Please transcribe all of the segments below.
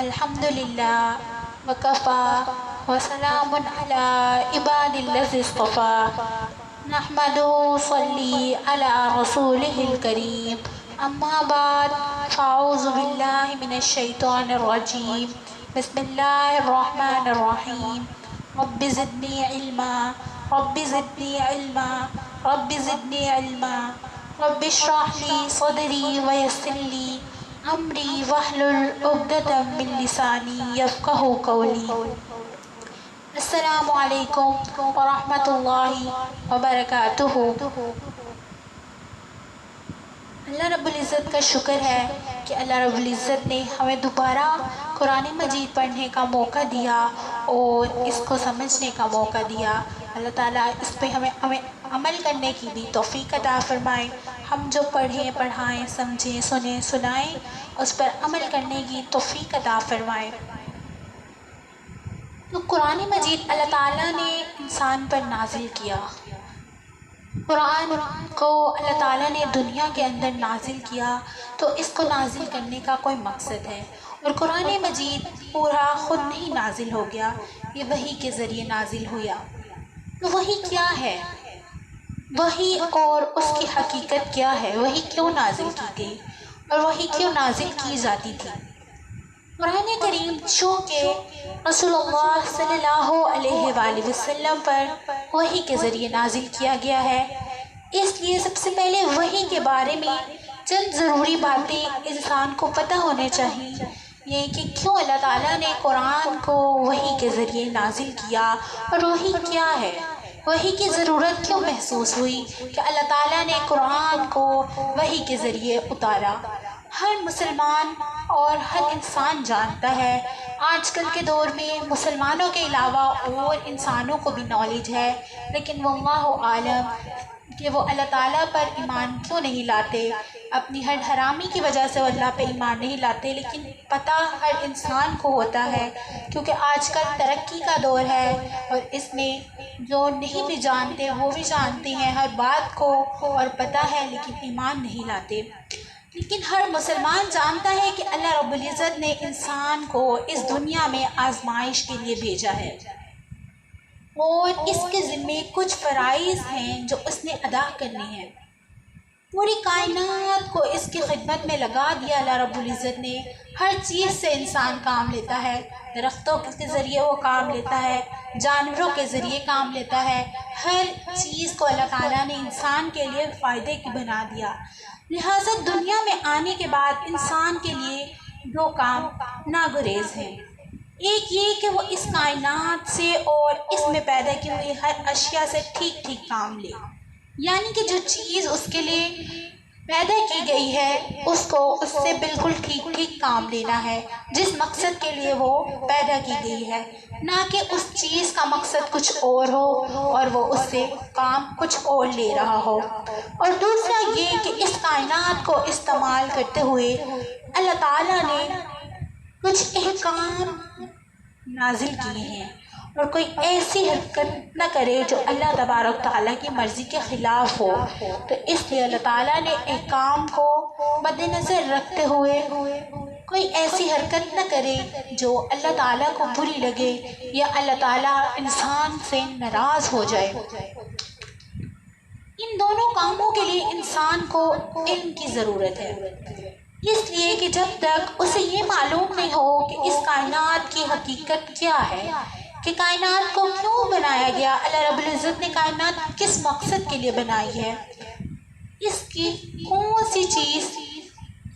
الحمدللہ وکفا وسلام علی عباد الذی اصطفیٰ نحمدہ صلی علی رسولہ الکریم اما بعد فاعوذ باللہ من الشیطان الرجیم بسم اللہ الرحمن الرحیم رب زدنی علما رب زدنی علما رب زدنی علما رب اشرح لی صدری ویسر لی امری واحلل عقدۃ من لسانی یفقہوا قولی۔ السلام علیکم ورحمۃ اللہ وبرکاتہ۔ اللہ رب العزت کا شکر ہے کہ اللہ رب العزت نے ہمیں دوبارہ قرآن مجید پڑھنے کا موقع دیا اور اس کو سمجھنے کا موقع دیا۔ اللہ تعالیٰ اس پہ ہمیں عمل کرنے کی بھی توفیق عطا فرمائے۔ ہم جو پڑھیں پڑھائیں سمجھیں سنیں سنائیں اس پر عمل کرنے کی توفیق عطا فرمائے۔ تو قرآن مجید اللہ تعالیٰ نے انسان پر نازل کیا۔ قرآن کو اللہ تعالیٰ نے دنیا کے اندر نازل کیا تو اس کو نازل کرنے کا کوئی مقصد ہے، اور قرآن مجید پورا خود نہیں نازل ہو گیا، یہ وحی کے ذریعے نازل ہوا۔ تو وحی کیا ہے؟ وحی اور اس کی حقیقت کیا ہے؟ وحی کیوں نازل کی گئی اور وحی کیوں نازل کی جاتی تھی؟ قرآن کریم چونکہ رسول اللہ صلی اللہ علیہ وآلہ وسلم پر وحی کے ذریعے نازل کیا گیا ہے، اس لیے سب سے پہلے وحی کے بارے میں چند ضروری باتیں انسان کو پتہ ہونے چاہیے، یہ کہ کیوں اللہ تعالیٰ نے قرآن کو وحی کے ذریعے نازل کیا اور وحی کیا ہے، وحی کی ضرورت کیوں محسوس ہوئی کہ اللہ تعالیٰ نے قرآن کو وحی کے ذریعے اتارا۔ ہر مسلمان اور ہر انسان جانتا ہے، آج کل کے دور میں مسلمانوں کے علاوہ اور انسانوں کو بھی نالج ہے، لیکن واللہ عالم کہ وہ اللہ تعالیٰ پر ایمان کیوں نہیں لاتے، اپنی ہر حرامی کی وجہ سے وہ اللہ پہ ایمان نہیں لاتے، لیکن پتہ ہر انسان کو ہوتا ہے کیونکہ آج کل ترقی کا دور ہے، اور اس میں جو نہیں بھی جانتے وہ بھی جانتے ہیں ہر بات کو اور پتہ ہے، لیکن ایمان نہیں لاتے۔ لیکن ہر مسلمان جانتا ہے کہ اللہ رب العزت نے انسان کو اس دنیا میں آزمائش کے لیے بھیجا ہے، اور اس کے ذمے کچھ فرائض ہیں جو اس نے ادا کرنے ہیں۔ پوری کائنات کو اس کی خدمت میں لگا دیا اللہ رب العزت نے۔ ہر چیز سے انسان کام لیتا ہے، درختوں کے ذریعے وہ کام لیتا ہے، جانوروں کے ذریعے کام لیتا ہے، ہر چیز کو اللہ تعالیٰ نے انسان کے لیے فائدے کی بنا دیا۔ لہٰذا دنیا میں آنے کے بعد انسان کے لیے دو کام ناگزیر ہیں، ایک یہ کہ وہ اس کائنات سے اور اس میں پیدا کی ہوئی ہر اشیاء سے ٹھیک ٹھیک کام لے، یعنی کہ جو چیز اس کے لیے پیدا کی گئی ہے اس کو اس سے بالکل ٹھیک ٹھیک کام لینا ہے جس مقصد کے لیے وہ پیدا کی گئی ہے، نہ کہ اس چیز کا مقصد کچھ اور ہو اور وہ اس سے کام کچھ اور لے رہا ہو۔ اور دوسرا یہ کہ اس کائنات کو استعمال کرتے ہوئے اللہ تعالیٰ نے کچھ احکام نازل کیے ہیں، اور کوئی ایسی حرکت نہ کرے جو اللہ تبارک تعالیٰ کی مرضی کے خلاف ہو۔ تو اس لیے اللہ تعالیٰ نے احکام کو مد نظر رکھتے ہوئے کوئی ایسی حرکت نہ کرے جو اللہ تعالیٰ کو بری لگے یا اللہ تعالیٰ انسان سے ناراض ہو جائے۔ ان دونوں کاموں کے لیے انسان کو علم کی ضرورت ہے، اس لیے کہ جب تک اسے یہ معلوم نہیں ہو کہ اس کائنات کی حقیقت کیا ہے، کہ کائنات کو کیوں بنایا گیا، اللہ رب العزت نے کائنات کس مقصد کے لیے بنائی ہے، اس کی کون سی چیز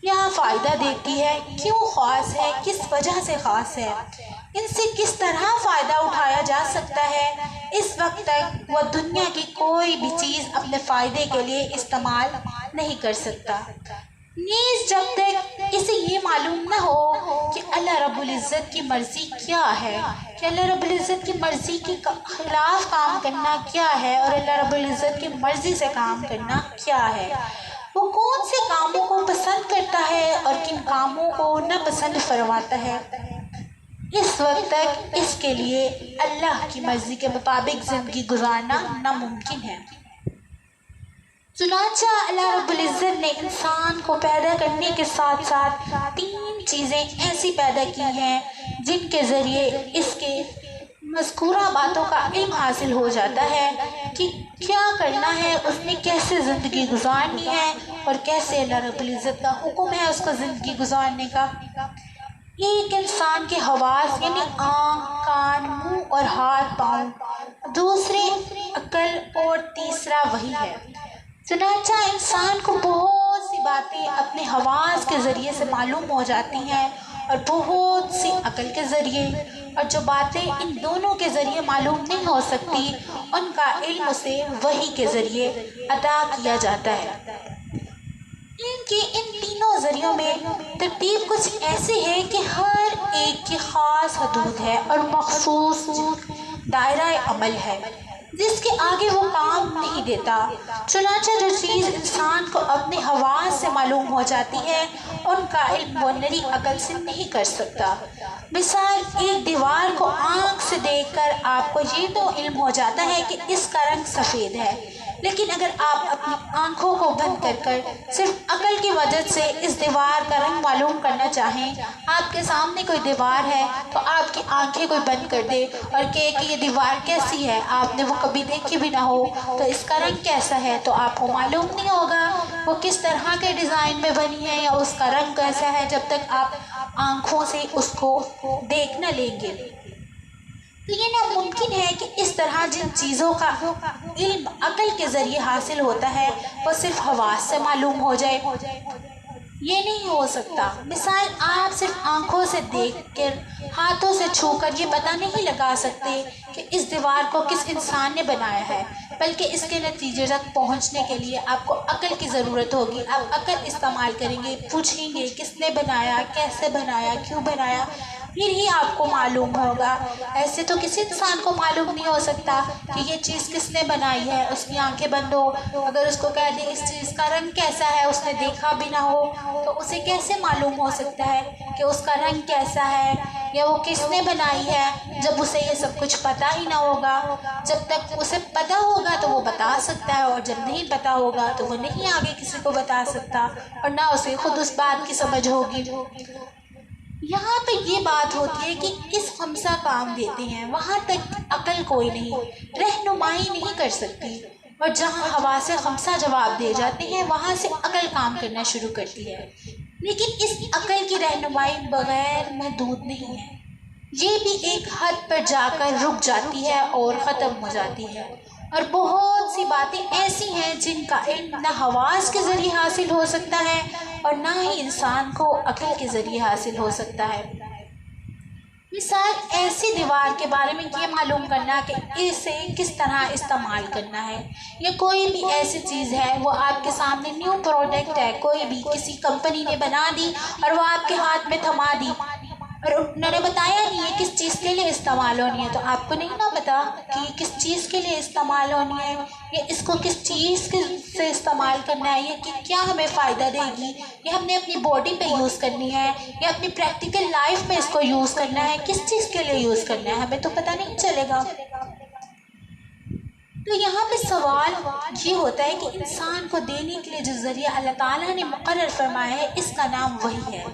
کیا فائدہ دیتی ہے، کیوں خاص ہے، کس وجہ سے خاص ہے، ان سے کس طرح فائدہ اٹھایا جا سکتا ہے، اس وقت تک وہ دنیا کی کوئی بھی چیز اپنے فائدے کے لیے استعمال نہیں کر سکتا۔ نیز جب تک اسے یہ معلوم نہ ہو کہ اللہ رب العزت کی مرضی کیا ہے، کہ اللہ رب العزت کی مرضی کے خلاف کام کرنا کیا ہے اور اللہ رب العزت کی مرضی سے کام کرنا کیا ہے، وہ کون سے کاموں کو پسند کرتا ہے اور کن کاموں کو ناپسند فرماتا ہے، اس وقت تک اس کے لیے اللہ کی مرضی کے مطابق زندگی گزارنا ناممکن ہے۔ چنانچہ اللہ رب العزت نے انسان کو پیدا کرنے کے ساتھ ساتھ 3 چیزیں ایسی پیدا کی ہیں جن کے ذریعے اس کے مذکورہ باتوں کا علم حاصل ہو جاتا ہے کہ کیا کرنا ہے، اس نے کیسے زندگی گزارنی ہے اور کیسے اللہ رب العزت کا حکم ہے اس کو زندگی گزارنے کا۔ ایک انسان کے حواس یعنی آنکھ، کان، منہ اور ہاتھ پاؤں، دوسرے عقل اور تیسرا وحی ہے۔ چنانچہ انسان کو بہت سی باتیں اپنے حواس کے ذریعے سے معلوم ہو جاتی ہیں اور بہت سی عقل کے ذریعے، اور جو باتیں ان دونوں کے ذریعے معلوم نہیں ہو سکتی ان کا علم اسے وحی کے ذریعے عطا کیا جاتا ہے۔ ان تینوں ذریعوں میں ترتیب کچھ ایسی ہے کہ ہر ایک کی خاص حدود ہے اور مخصوص دائرہ عمل ہے جس کے آگے وہ کام نہیں دیتا۔ چنانچہ جو چیز انسان کو اپنے حواس سے معلوم ہو جاتی ہے ان کا علم وہ نری عقل سے نہیں کر سکتا۔ مثال، ایک دیوار کو آنکھ سے دیکھ کر آپ کو یہ تو علم ہو جاتا ہے کہ اس کا رنگ سفید ہے، لیکن اگر آپ اپنی آنکھوں کو بند کر کر صرف عقل کی وجہ سے اس دیوار کا رنگ معلوم کرنا چاہیں، آپ کے سامنے کوئی دیوار ہے تو آپ کی آنکھیں کوئی بند کر دے اور کہے کہ یہ دیوار کیسی ہے، آپ نے وہ کبھی دیکھی بھی نہ ہو، تو اس کا رنگ کیسا ہے، تو آپ کو معلوم نہیں ہوگا وہ کس طرح کے ڈیزائن میں بنی ہے یا اس کا رنگ کیسا ہے جب تک آپ آنکھوں سے اس کو دیکھ نہ لیں گے۔ تو یہ ناممکن ہے کہ اس طرح جن چیزوں کا علم عقل کے ذریعے حاصل ہوتا ہے وہ صرف حواس سے معلوم ہو جائے، یہ نہیں ہو سکتا۔ مثال، آپ صرف آنکھوں سے دیکھ کر، ہاتھوں سے چھو کر یہ پتہ نہیں لگا سکتے کہ اس دیوار کو کس انسان نے بنایا ہے، بلکہ اس کے نتیجے تک پہنچنے کے لیے آپ کو عقل کی ضرورت ہوگی۔ آپ عقل استعمال کریں گے، پوچھیں گے کس نے بنایا، کیسے بنایا، کیوں بنایا، پھر ہی آپ کو معلوم ہوگا۔ ایسے تو کسی انسان کو معلوم نہیں ہو سکتا کہ یہ چیز کس نے بنائی ہے، اس کی آنکھیں بند ہو، اگر اس کو کہہ دیں اس چیز کا رنگ کیسا ہے، اس نے دیکھا بھی نہ ہو، تو اسے کیسے معلوم ہو سکتا ہے کہ اس کا رنگ کیسا ہے یا وہ کس نے بنائی ہے، جب اسے یہ سب کچھ پتہ ہی نہ ہوگا۔ جب تک اسے پتہ ہوگا تو وہ بتا سکتا ہے، اور جب نہیں پتہ ہوگا تو وہ نہیں آگے کسی کو بتا سکتا، اور نہ اسے خود اس بات کی سمجھ ہوگی۔ یہاں پہ یہ بات ہوتی ہے کہ کس خمسہ کام دیتے ہیں وہاں تک عقل کوئی نہیں رہنمائی نہیں کر سکتی، اور جہاں حواس خمسہ جواب دے جاتے ہیں وہاں سے عقل کام کرنا شروع کرتی ہے، لیکن اس عقل کی رہنمائی بغیر محدود نہیں ہے، یہ بھی ایک حد پر جا کر رک جاتی ہے اور ختم ہو جاتی ہے۔ اور بہت سی باتیں ایسی ہیں جن کا علم نہ حواس کے ذریعے حاصل ہو سکتا ہے اور نہ ہی انسان کو عقل کے ذریعے حاصل ہو سکتا ہے۔ مثال، ایسی دیوار کے بارے میں یہ معلوم کرنا کہ اسے کس طرح استعمال کرنا ہے، یا کوئی بھی ایسی چیز ہے وہ آپ کے سامنے نیو پروڈکٹ ہے، کوئی بھی کسی کمپنی نے بنا دی اور وہ آپ کے ہاتھ میں تھما دی اور انہوں نے بتایا نہیں ہے کس چیز کے لیے استعمال ہونی ہے، تو آپ کو نہیں نہ پتا کہ یہ کس چیز کے لیے استعمال ہونی ہے، یا اس کو کس چیز سے استعمال کرنا ہے، یا کہ کیا ہمیں فائدہ دے گی، یا ہم نے اپنی باڈی پہ یوز کرنی ہے یا اپنی پریکٹیکل لائف میں اس کو یوز کرنا ہے، کس چیز کے لیے یوز کرنا ہے ہمیں تو پتہ نہیں چلے گا۔ تو یہاں پہ سوال یہ ہوتا ہے کہ انسان کو دینے کے لیے جو ذریعہ اللہ تعالیٰ نے مقرر فرمایا ہے اس کا نام وحی ہے،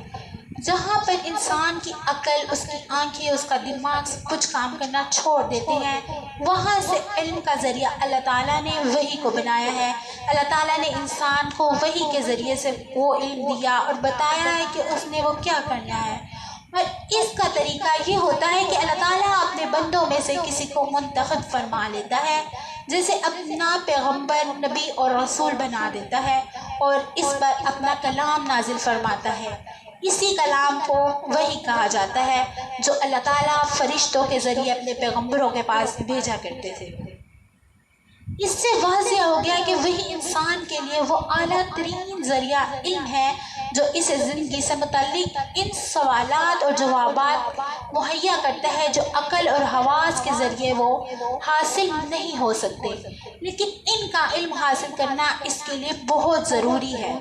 جہاں پر انسان کی عقل، اس کی آنکھیں، اس کا دماغ سب کچھ کام کرنا چھوڑ دیتے ہیں، وہاں سے علم کا ذریعہ اللہ تعالیٰ نے وحی کو بنایا ہے۔ اللہ تعالیٰ نے انسان کو وحی کے ذریعے سے وہ علم دیا اور بتایا ہے کہ اس نے وہ کیا کرنا ہے، اور اس کا طریقہ یہ ہوتا ہے کہ اللہ تعالیٰ اپنے بندوں میں سے کسی کو منتخب فرما لیتا ہے، جیسے اپنا پیغمبر، نبی اور رسول بنا دیتا ہے اور اس پر اپنا کلام نازل فرماتا ہے۔ اسی کلام کو وحی کہا جاتا ہے جو اللہ تعالیٰ فرشتوں کے ذریعے اپنے پیغمبروں کے پاس بھیجا کرتے تھے۔ اس سے واضح ہو گیا کہ وہی انسان کے لیے وہ اعلیٰ ترین ذریعہ علم ہے جو اسے زندگی سے متعلق ان سوالات اور جوابات مہیا کرتا ہے جو عقل اور حواس کے ذریعے وہ حاصل نہیں ہو سکتے، لیکن ان کا علم حاصل کرنا اس کے لیے بہت ضروری ہے۔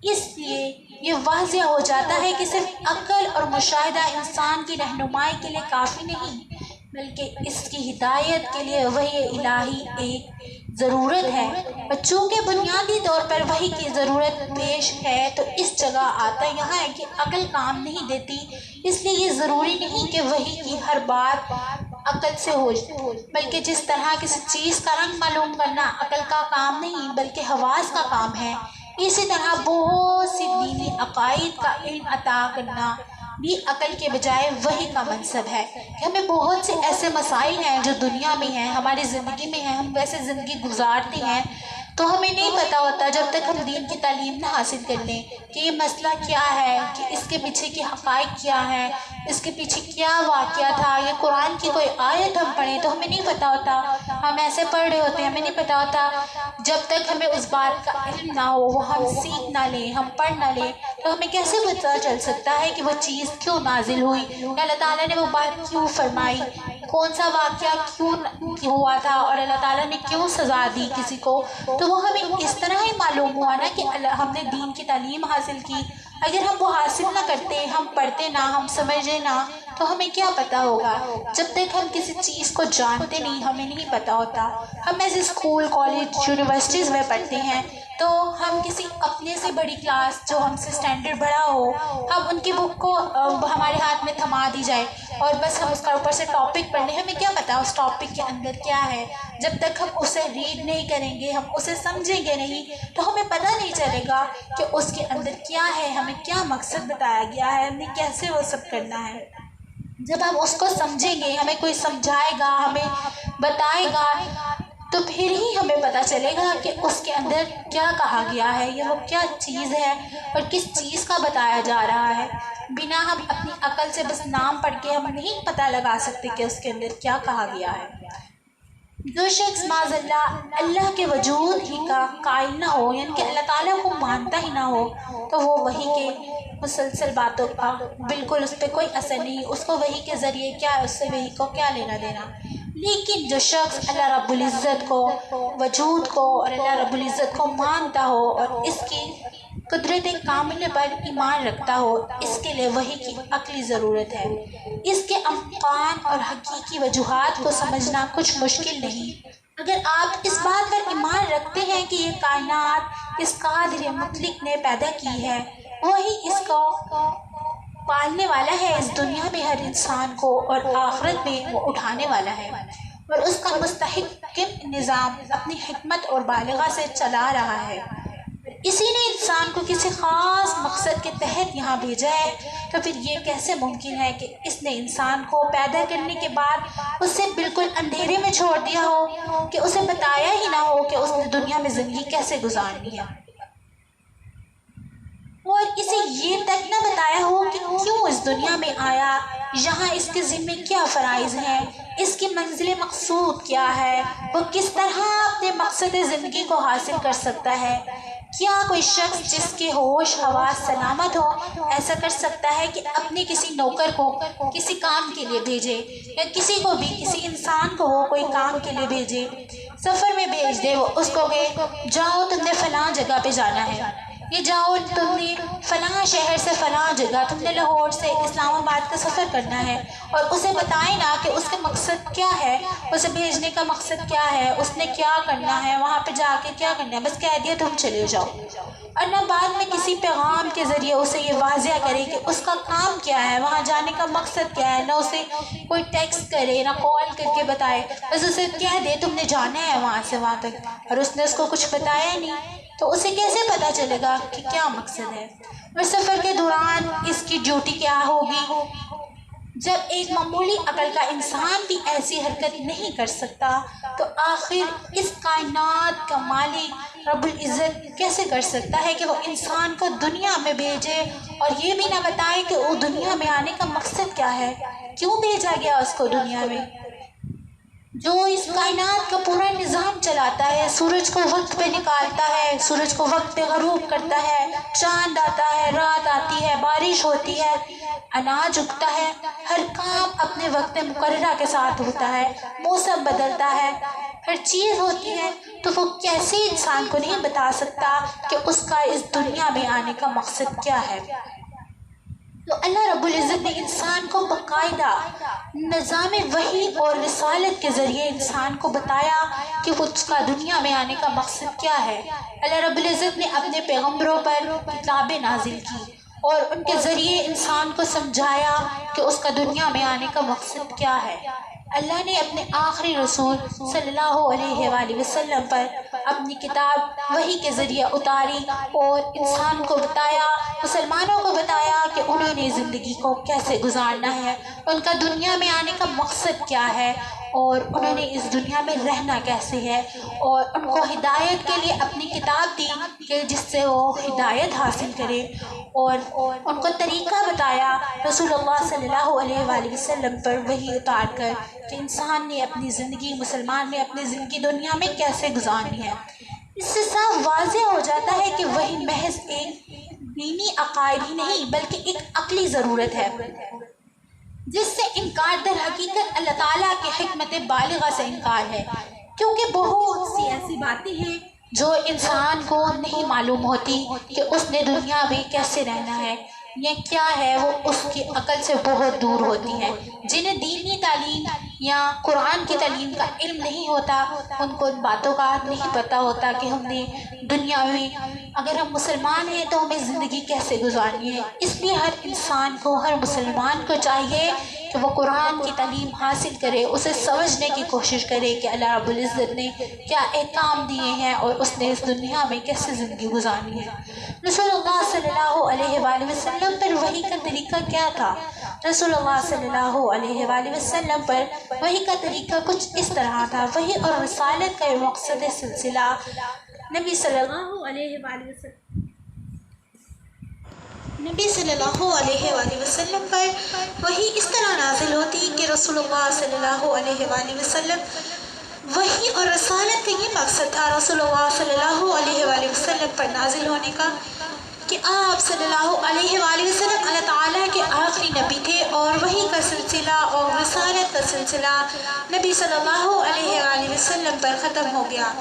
اس لیے یہ واضح ہو جاتا ہے کہ صرف عقل اور مشاہدہ انسان کی رہنمائی کے لیے کافی نہیں، بلکہ اس کی ہدایت کے لیے وحی الہی ایک ضرورت ہے، اور چونکہ بنیادی طور پر وحی کی ضرورت پیش ہے تو اس جگہ آتا یہاں ہے کہ عقل کام نہیں دیتی، اس لیے یہ ضروری نہیں کہ وحی کی ہر بات عقل سے ہو، بلکہ جس طرح کسی چیز کا رنگ معلوم کرنا عقل کا کام نہیں بلکہ حواس کا کام ہے، اسی طرح بہت سی دینی عقائد کا علم عطا کرنا بھی عقل کے بجائے وحی کا منصب ہے۔ کہ ہمیں بہت سے ایسے مسائل ہیں جو دنیا میں ہیں، ہماری زندگی میں ہیں، ہم ویسے زندگی گزارتے ہیں تو ہمیں نہیں پتہ ہوتا جب تک ہم دین کی تعلیم نہ حاصل کر لیں کہ یہ مسئلہ کیا ہے، کہ اس کے پیچھے کی حقائق کیا ہے، اس کے پیچھے کیا واقعہ تھا، یا قرآن کی کوئی آیت ہم پڑھیں تو ہمیں نہیں پتہ ہوتا، ہم ایسے پڑھ رہے ہوتے ہیں ہمیں نہیں پتہ ہوتا، جب تک ہمیں اس بات کا علم نہ ہو، وہ ہم سیکھ نہ لیں، ہم پڑھ نہ لیں تو ہمیں کیسے پتہ چل سکتا ہے کہ وہ چیز کیوں نازل ہوئی، کہ اللہ تعالیٰ نے وہ بات کیوں فرمائی، کون سا واقعہ کیوں ہوا تھا اور اللہ تعالیٰ نے کیوں سزا دی کسی کو، تو وہ ہمیں اس طرح ہی معلوم ہوا نا کہ ہم نے دین کی تعلیم حاصل کی۔ اگر ہم وہ حاصل نہ کرتے، ہم پڑھتے نہ، ہم سمجھے نہ، تو ہمیں کیا پتہ ہوگا؟ جب تک ہم کسی چیز کو جانتے نہیں ہمیں نہیں پتہ ہوتا۔ ہم ایسے اسکول، کالج، یونیورسٹیز میں پڑھتے ہیں تو ہم کسی اپنے سے بڑی کلاس جو ہم سے اسٹینڈرڈ بڑا ہو، ہم ان کی بک کو ہمارے ہاتھ میں تھما دی جائے اور بس ہم اس کا اوپر سے ٹاپک پڑھ لیں، ہمیں کیا پتہ اس ٹاپک کے اندر کیا ہے؟ جب تک ہم اسے ریڈ نہیں کریں گے، ہم اسے سمجھیں گے نہیں تو ہمیں پتہ نہیں چلے گا کہ اس کے اندر کیا ہے، ہمیں کیا مقصد بتایا گیا ہے، ہمیں کیسے وہ سب کرنا ہے۔ جب ہم اس کو سمجھیں گے، ہمیں کوئی سمجھائے گا، ہمیں بتائے گا، تو پھر ہی ہمیں پتہ چلے گا کہ اس کے اندر کیا کہا گیا ہے، یا وہ کیا چیز ہے اور کس چیز کا بتایا جا رہا ہے۔ بنا ہم اپنی عقل سے بس نام پڑھ کے ہم نہیں پتہ لگا سکتے کہ اس کے اندر کیا کہا گیا ہے۔ جو شخص معاذ اللہ کے وجود ہی کا قائل نہ ہو، یعنی کہ اللہ تعالیٰ کو مانتا ہی نہ ہو، تو وہ وحی کے مسلسل باتوں کا بالکل اس پہ کوئی اثر نہیں، اس کو وحی کے ذریعے کیا ہے، اس سے وحی کو کیا لینا دینا۔ لیکن جو شخص اللہ رب العزت کو، وجود کو اور اللہ رب العزت کو مانتا ہو اور اس کی قدرت کاملہ پر ایمان رکھتا ہو، اس کے لیے وحی کی عقلی ضرورت ہے۔ اس کے امکان اور حقیقی وجوہات کو سمجھنا کچھ مشکل نہیں۔ اگر آپ اس بات پر ایمان رکھتے ہیں کہ یہ کائنات اس قادر مطلق نے پیدا کی ہے، وہی اس کو پالنے والا ہے، اس دنیا میں ہر انسان کو اور آخرت میں وہ اٹھانے والا ہے، اور اس کا مستحکم نظام اپنی حکمت اور بالغہ سے چلا رہا ہے، اسی نے انسان کو کسی خاص مقصد کے تحت یہاں بھیجا ہے، تو پھر یہ کیسے ممکن ہے کہ اس نے انسان کو پیدا کرنے کے بعد اسے بالکل اندھیرے میں چھوڑ دیا ہو، کہ اسے بتایا ہی نہ ہو کہ اس نے دنیا میں زندگی کیسے گزارنی ہے، اور اسے یہ تک نہ بتایا ہو کہ کیوں اس دنیا میں آیا، یہاں اس کے ذمہ کیا فرائض ہیں، اس کی منزل مقصود کیا ہے، وہ کس طرح اپنے مقصد زندگی کو حاصل کر سکتا ہے۔ کیا کوئی شخص جس کے ہوش حواس سلامت ہو ایسا کر سکتا ہے کہ اپنے کسی نوکر کو کسی کام کے لیے بھیجے، یا کسی کو بھی، کسی انسان کو ہو کوئی کام کے لیے بھیجے، سفر میں بھیج دے، وہ اس کو کہ جاؤ تم نے فلاں جگہ پہ جانا ہے، یہ جاؤ تم نے فلاں شہر سے فلاں جگہ، تم نے لاہور سے اسلام آباد کا سفر کرنا ہے، اور اسے بتائیں نا کہ اس کا مقصد کیا ہے، اسے بھیجنے کا مقصد کیا ہے، اس نے کیا کرنا ہے، وہاں پہ جا کے کیا کرنا ہے، بس کہہ دیا تم چلے جاؤ، اور نہ بعد میں کسی پیغام کے ذریعے اسے یہ واضح کرے کہ اس کا کام کیا ہے، وہاں جانے کا مقصد کیا ہے، نہ اسے کوئی ٹیکسٹ کرے، نہ کال کر کے بتائے، بس اسے کہہ دے تم نے جانا ہے وہاں سے وہاں تک، اور اس نے اس کو کچھ بتایا نہیں، تو اسے کیسے پتہ چلے گا کہ کیا مقصد ہے، اور سفر کے دوران اس کی ڈیوٹی کیا ہوگی۔ جب ایک معمولی عقل کا انسان بھی ایسی حرکت نہیں کر سکتا تو آخر اس کائنات کا مالک رب العزت کیسے کر سکتا ہے کہ وہ انسان کو دنیا میں بھیجے اور یہ بھی نہ بتائے کہ وہ دنیا میں آنے کا مقصد کیا ہے، کیوں بھیجا گیا اس کو دنیا میں۔ جو اس کائنات کا پورا نظام چلاتا ہے، سورج کو وقت پہ نکالتا ہے، سورج کو وقت پہ غروب کرتا ہے، چاند آتا ہے، رات آتی ہے، بارش ہوتی ہے، اناج اگتا ہے، ہر کام اپنے وقت مقررہ کے ساتھ ہوتا ہے، موسم بدلتا ہے، ہر چیز ہوتی ہے، تو وہ کیسے انسان کو نہیں بتا سکتا کہ اس کا اس دنیا میں آنے کا مقصد کیا ہے۔ تو اللہ رب العزت نے انسان کو باقاعدہ نظام وحی اور رسالت کے ذریعے انسان کو بتایا کہ اس کا دنیا میں آنے کا مقصد کیا ہے۔ اللہ رب العزت نے اپنے پیغمبروں پر کتابیں نازل کی اور ان کے ذریعے انسان کو سمجھایا کہ اس کا دنیا میں آنے کا مقصد کیا ہے۔ اللہ نے اپنے آخری رسول صلی اللہ علیہ وآلہ وسلم پر اپنی کتاب وحی کے ذریعے اتاری اور انسان کو بتایا، مسلمانوں کو بتایا کہ انہوں نے زندگی کو کیسے گزارنا ہے، ان کا دنیا میں آنے کا مقصد کیا ہے اور انہوں نے اس دنیا میں رہنا کیسے ہے، اور ان کو ہدایت کے لیے اپنی کتاب دی کہ جس سے وہ ہدایت حاصل کرے، اور ان کو طریقہ بتایا رسول اللہ صلی اللہ علیہ وآلہ وسلم پر وحی اتار کر کہ انسان نے اپنی زندگی، مسلمان نے اپنی زندگی دنیا میں کیسے گزارنی ہے۔ اس سے صاف واضح ہو جاتا ہے کہ وحی محض ایک دینی عقائد ہی نہیں بلکہ ایک عقلی ضرورت ہے، جس سے انکار در حقیقت اللہ تعالیٰ کی حکمت بالغہ سے انکار ہے، کیونکہ بہت سی ایسی باتیں ہیں جو انسان کو نہیں معلوم ہوتی کہ اس نے دنیا میں کیسے رہنا ہے یا کیا ہے، وہ اس کی عقل سے بہت دور ہوتی ہیں۔ جنہیں دینی تعلیم یا قرآن کی تعلیم کا علم نہیں ہوتا، ان کو ان باتوں کا نہیں پتہ ہوتا کہ ہم نے دنیا میں اگر ہم مسلمان ہیں تو ہمیں زندگی کیسے گزارنی ہے۔ اس لیے ہر انسان کو، ہر مسلمان کو چاہیے کہ وہ قرآن کی تعلیم حاصل کرے، اسے سمجھنے کی کوشش کرے کہ اللہ رب العزت نے کیا احکام دیے ہیں اور اس نے اس دنیا میں کیسے زندگی گزارنی ہے۔ رسول اللہ صلی اللہ علیہ وآلہ وسلم پر وحی کا طریقہ کیا تھا؟ رسول اللہ صلی اللہ علیہ وآلہ وسلم پر وحی کا طریقہ کچھ اس طرح تھا۔ وحی اور رسالت کا مقصد سلسلہ نبی صلی اللہ علیہ وآلہ وسلم پر وحی اس طرح نازل ہوتی کہ رسول اللہ صلی اللہ علیہ وآلہ وسلم، وحی اور رسالت کا یہ مقصد تھا رسول اللہ صلی اللہ علیہ وآلہ وسلم پر نازل ہونے کا کہ آپ صلی اللہ علیہ وآلہ وسلم اللہ تعالیٰ کے آخری نبی تھے، اور وحی کا سلسلہ اور رسالت کا سلسلہ نبی صلی اللہ علیہ وآلہ وسلم پر ختم ہو گیا۔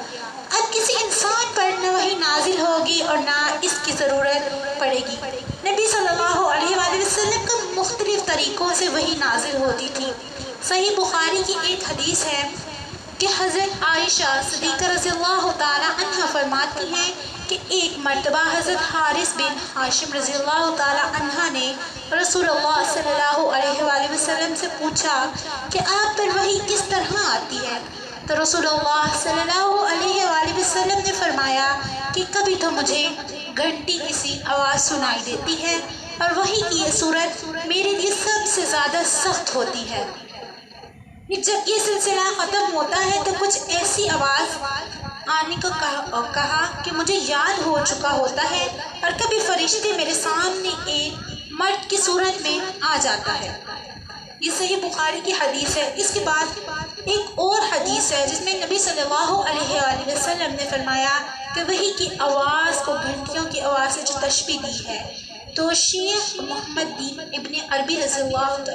اب کسی انسان پر نہ وحی نازل ہوگی اور نہ اس کی ضرورت پڑے گی۔ نبی صلی اللہ علیہ وآلہ وسلم کا مختلف طریقوں سے وحی نازل ہوتی تھی۔ صحیح بخاری کی ایک حدیث ہے کہ حضرت عائشہ صدیقہ رضی اللہ تعالی عنہ فرماتی ہیں کہ ایک مرتبہ حضرت حارث بن ہاشم رضی اللہ تعالی عنہ نے رسول اللہ صلی اللہ علیہ وآلہ وسلم سے پوچھا کہ آپ پر وحی کس طرح آتی ہے؟ تو رسول اللہ صلی اللہ علیہ وآلہ وسلم نے فرمایا کہ کبھی تو مجھے گھنٹی کی سی آواز سنائی دیتی ہے، اور وحی کی یہ صورت میرے لیے سب سے زیادہ سخت ہوتی ہے۔ جب یہ سلسلہ ختم ہوتا ہے تو کچھ ایسی آواز آنے کو کہا کہ مجھے یاد ہو چکا ہوتا ہے، اور کبھی فرشتے میرے سامنے ایک مرد کی صورت میں آ جاتا ہے۔ یہ صحیح بخاری کی حدیث ہے۔ اس کے بعد ایک اور حدیث ہے جس میں نبی صلی اللہ علیہ وآلہ وسلم نے فرمایا کہ وحی کی آواز کو گھنٹیوں کی آواز سے جو تشبیہ دی ہے، تو شیخ محمد دین ابن عربی رضی اللہ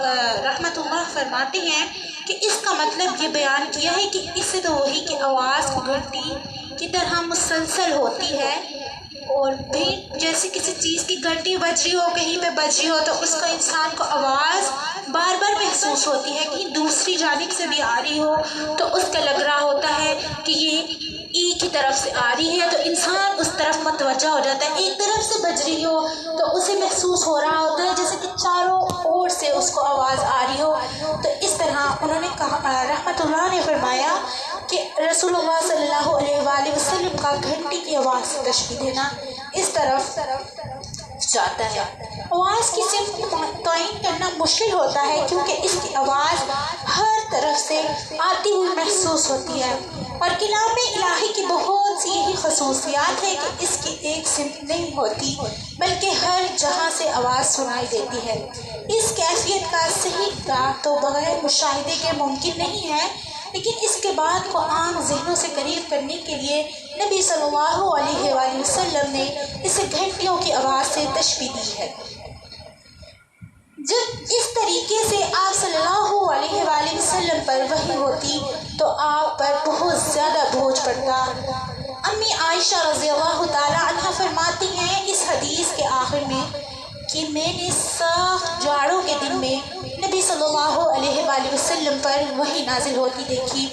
رحمۃ اللہ فرماتے ہیں کہ اس کا مطلب یہ بیان کیا ہے کہ اس سے تو وحی کی آواز کو گھنٹی کی طرح مسلسل ہوتی ہے، اور بھی جیسے کسی چیز کی گھنٹی بج رہی ہو، کہیں پہ بج رہی ہو، تو اس کو انسان کو آواز بار بار محسوس ہوتی ہے کہ دوسری جانب سے بھی آ رہی ہو، تو اس کا لگ رہا ہوتا ہے کہ یہ ایک ہی طرف سے آ رہی ہے، تو انسان اس طرف متوجہ ہو جاتا ہے۔ ایک طرف سے بج رہی ہو تو اسے محسوس ہو رہا ہوتا ہے جیسے کہ چاروں اور سے اس کو آواز آ رہی ہو۔ تو اس طرح انہوں نے کہا، رحمت اللہ نے فرمایا کہ رسول اللہ صلی اللہ علیہ وآلہ وسلم کا گھنٹی کی آواز سے تشبیہ دینا اس طرف جاتا ہے۔ آواز کی صرف تعین کرنا مشکل ہوتا ہے کیونکہ اس کی آواز ہر طرف سے آتی ہوئی محسوس ہوتی ہے، اور کلام الہی کی بہت سی یہی خصوصیات ہے کہ اس کی ایک سمت نہیں ہوتی بلکہ ہر جہاں سے آواز سنائی دیتی ہے۔ اس کیفیت کا صحیح کا تو بغیر مشاہدے کے ممکن نہیں ہے، لیکن اس کے بعد کو عام ذہنوں سے قریب کرنے کے لیے نبی صلی اللہ علیہ وآلہ وسلم نے اسے گھنٹیوں کی آواز سے تشبیہ دی ہے۔ جب اس طریقے سے آپ صلی اللہ علیہ وآلہ وسلم پر وحی ہوتی تو آپ پر بہت زیادہ بوجھ پڑتا۔ امی عائشہ رضی اللہ تعالی عنہ فرماتی ہیں اس حدیث کے آخر میں کہ میں نے سخت جاڑوں کے دن میں نبی صلی اللہ علیہ وآلہ وسلم پر وحی نازل ہوتی دیکھی،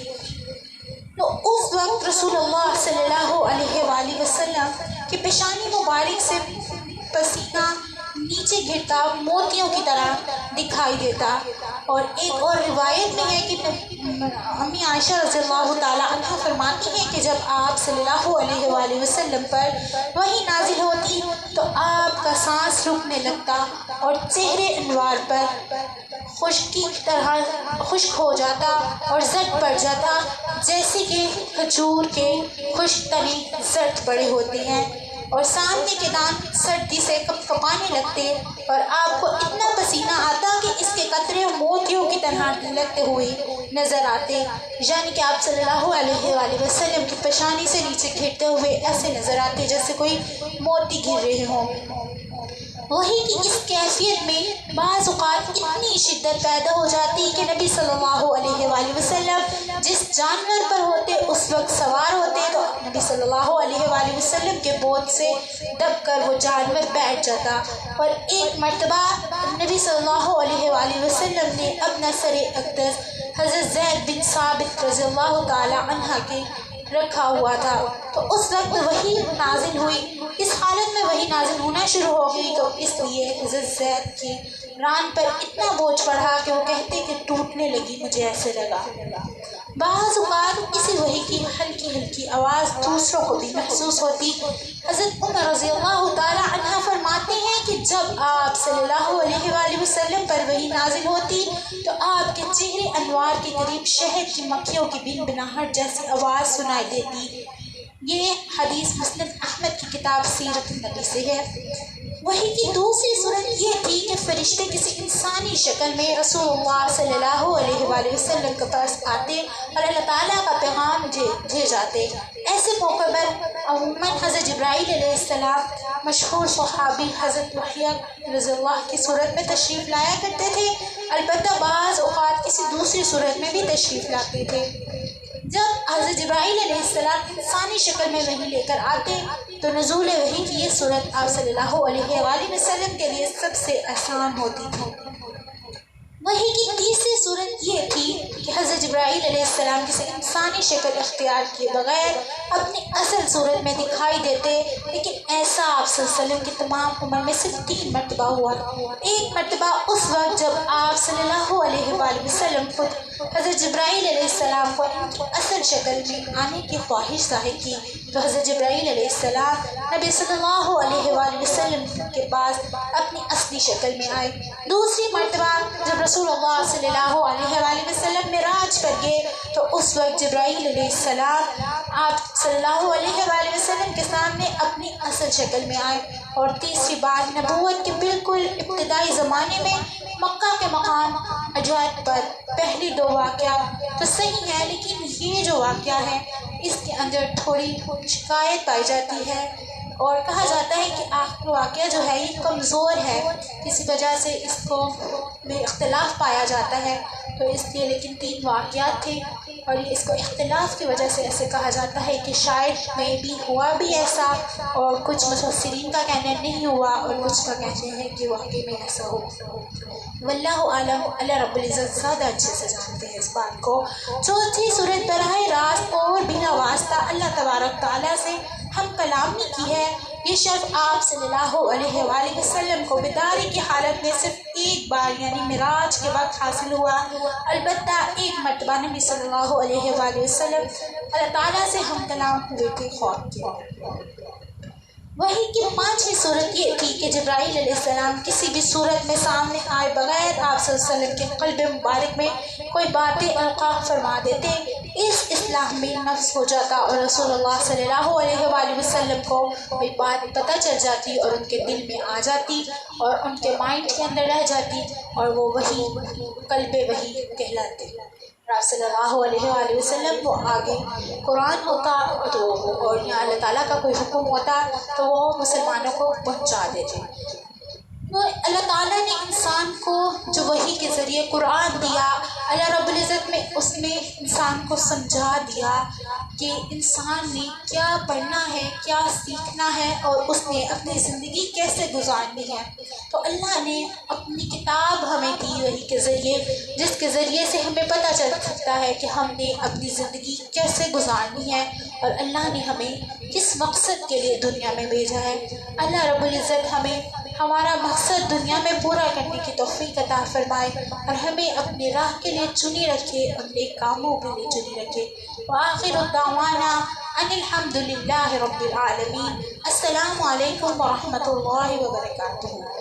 تو اس وقت رسول اللہ صلی اللہ علیہ وآلہ وسلم کی پیشانی مبارک سے پسینہ نیچے گرتا موتیوں کی طرح دکھائی دیتا۔ اور ایک اور روایت میں ہے کہ امی عائشہ رضی اللہ تعالیٰ عنہ فرماتی ہیں کہ جب آپ صلی اللہ علیہ وآلہ وسلم پر وحی نازل ہوتی تو آپ کا سانس رکنے لگتا اور چہرے انوار پر خشکی کی طرح خشک ہو جاتا اور زرد پڑ جاتا، جیسے کہ کھجور کے خشک تنے زرد پڑے ہوتے ہیں، اور سامنے کے دانت سردی سے کپکپانے لگتے، اور آپ کو اتنا پسینہ آتا کہ اس کے قطرے موتیوں کی طرح ڈھلکتے ہوئے نظر آتے، یعنی کہ آپ صلی اللہ علیہ وآلہ وسلم کی پیشانی سے نیچے گرتے ہوئے ایسے نظر آتے جیسے کوئی موتی گر رہے ہوں۔ وحی کی اس کیفیت میں بعض اوقات اتنی شدت پیدا ہو جاتی کہ نبی صلی اللہ علیہ وآلہ وسلم جس جانور پر ہوتے اس وقت سوار ہوتے تو نبی صلی اللہ علیہ وآلہ وسلم کے بوجھ سے دب کر وہ جانور بیٹھ جاتا۔ اور ایک مرتبہ نبی صلی اللہ علیہ وآلہ وسلم نے اپنا سر اقدس حضرت زید بن ثابت رضی اللہ تعالی عنہ کے رکھا ہوا تھا، تو اس وقت وحی نازل ہوئی۔ اس حالت میں وحی نازل ہونا شروع ہو گئی تو اس لیے حضرت زید کی ران پر اتنا بوجھ پڑا کہ وہ کہتے کہ ٹوٹنے لگی، مجھے ایسے لگا۔ بعض اوقات اسی وحی کی ہلکی ہلکی آواز دوسروں کو بھی محسوس ہوتی۔ حضرت عمر رضی اللہ تعالی عنہ فرماتے ہیں کہ جب آپ صلی اللہ علیہ وآلہ وسلم پر وحی نازل ہوتی تو آپ کے چہرے انوار کے قریب شہد کی مکھیوں کی بن بناہٹ جیسی آواز سنائی دیتی۔ یہ حدیث مسند احمد کی کتاب سیرت النبی سے ہے۔ وحی کی دوسری صورت یہ تھی کہ فرشتے کسی انسانی شکل میں رسول اللہ صلی اللہ علیہ وآلہ وسلم کے پاس آتے اور اللہ تعالیٰ کا پیغام دے جاتے۔ ایسے موقع پر عموماً حضرت جبرائیل علیہ السلام مشہور صحابی حضرت وحی رضی اللہ کی صورت میں تشریف لایا کرتے تھے، البتہ بعض اوقات کسی دوسری صورت میں بھی تشریف لاتے تھے۔ جب حضرت جبرائیل علیہ السلام انسانی شکل میں وحی لے کر آتے تو نزول وحی کی یہ صورت آپ صلی اللہ علیہ وآلہ وسلم کے لیے سب سے آسان ہوتی تھی۔ وحی کی تیسری صورت یہ تھی کہ حضرت جبرائیل علیہ السلام کسی انسانی شکل اختیار کیے بغیر اپنی اصل صورت میں دکھائی دیتے، لیکن ایسا آپ صلی اللہ علیہ وسلم کی تمام عمر میں صرف 3 مرتبہ ہوا۔ ایک مرتبہ اس وقت جب آپ صلی اللہ علیہ وآلہ وسلم خود حضرت جبرائیل علیہ السلام کو ان کی اصل شکل میں آنے کی خواہش ظاہر کی تو حضرت جبرائیل علیہ السلام نبی صلی اللہ علیہ وآلہ وسلم کے پاس اپنی اصلی شکل میں آئے۔ دوسری مرتبہ جب رسول اللہ صلی اللہ علیہ وآلہ وسلم معراج پر گئے تو اس وقت جبرائیل علیہ السلام آپ صلی اللہ علیہ وآلہ وسلم کے سامنے اپنی اصل شکل میں آئے۔ اور تیسری بار نبوت کے بالکل ابتدائی زمانے میں مکہ کے مقام عجائب پر پہلی 2 واقعہ تو صحیح ہے، لیکن یہ جو واقعہ ہے اس کے اندر تھوڑی شکایت پائی جاتی ہے اور کہا جاتا ہے کہ آخری واقعہ جو ہے یہ کمزور ہے، کسی وجہ سے اس کو میں اختلاف پایا جاتا ہے، تو اس لیے لیکن 3 واقعات تھے اور اس کو اختلاف کی وجہ سے ایسے کہا جاتا ہے کہ شاید میں بھی ہوا بھی ایسا، اور کچھ مفسرین کا کہنا نہیں ہوا اور کچھ کا کہتے ہیں کہ واقعی میں ایسا ہو۔ واللہ عالم، اللہ رب العزت زیادہ اچھے سے جانتے ہیں اس بات کو۔ چوتھی صورت براہ راست اور بنا واسطہ اللہ تبارک تعالیٰ سے ہم کلامی کی ہے۔ یہ شرف آپ صلی اللہ علیہ وآلہ وسلم کو بیداری کی حالت میں صرف ایک بار یعنی معراج کے وقت حاصل ہوا، البتہ ایک مرتبہ نبی صلی اللہ علیہ وآلہ وسلم اللہ تعالیٰ سے ہم کلام ہوئے تھے خواب کے۔ وحی کی 5ویں صورت یہ تھی کہ جبرائیل علیہ السلام کسی بھی صورت میں سامنے آئے بغیر آپ صلی اللہ علیہ وسلم کے قلب مبارک میں کوئی باتیں القاء فرما دیتے، اس اصلاح میں نفس ہو جاتا اور رسول اللہ صلی اللہ علیہ وآلہ وسلم کو کوئی بات پتہ چل جاتی اور ان کے دل میں آ جاتی اور ان کے مائنڈ کے اندر رہ جاتی اور وہ وحی قلب وحی کہلاتے۔ آپ صلی اللہ علیہ وآلہ وسلم وہ آگے قرآن ہوتا تو اور یا اللہ تعالیٰ کا کوئی حکم ہوتا تو وہ مسلمانوں کو پہنچا دیتے۔ تو اللہ تعالیٰ نے انسان کو جو وحی کے ذریعے قرآن دیا، اللہ رب العزت میں اس نے انسان کو سمجھا دیا کہ انسان نے کیا پڑھنا ہے، کیا سیکھنا ہے اور اس نے اپنی زندگی کیسے گزارنی ہے۔ تو اللہ نے اپنی کتاب ہمیں دی وحی کے ذریعے، جس کے ذریعے سے ہمیں پتہ چل سکتا ہے کہ ہم نے اپنی زندگی کیسے گزارنی ہے اور اللہ نے ہمیں کس مقصد کے لیے دنیا میں بھیجا ہے۔ اللہ رب العزت ہمیں ہمارا مقصد دنیا میں پورا کرنے کی توفیق عطا فرمائے اور ہمیں اپنے راہ کے لیے چنی رکھے، اپنے کاموں کے لیے چنی رکھے۔ وآخر دعوانا ان الحمد للہ رب العالمین۔ السلام علیکم ورحمۃ اللہ وبرکاتہ۔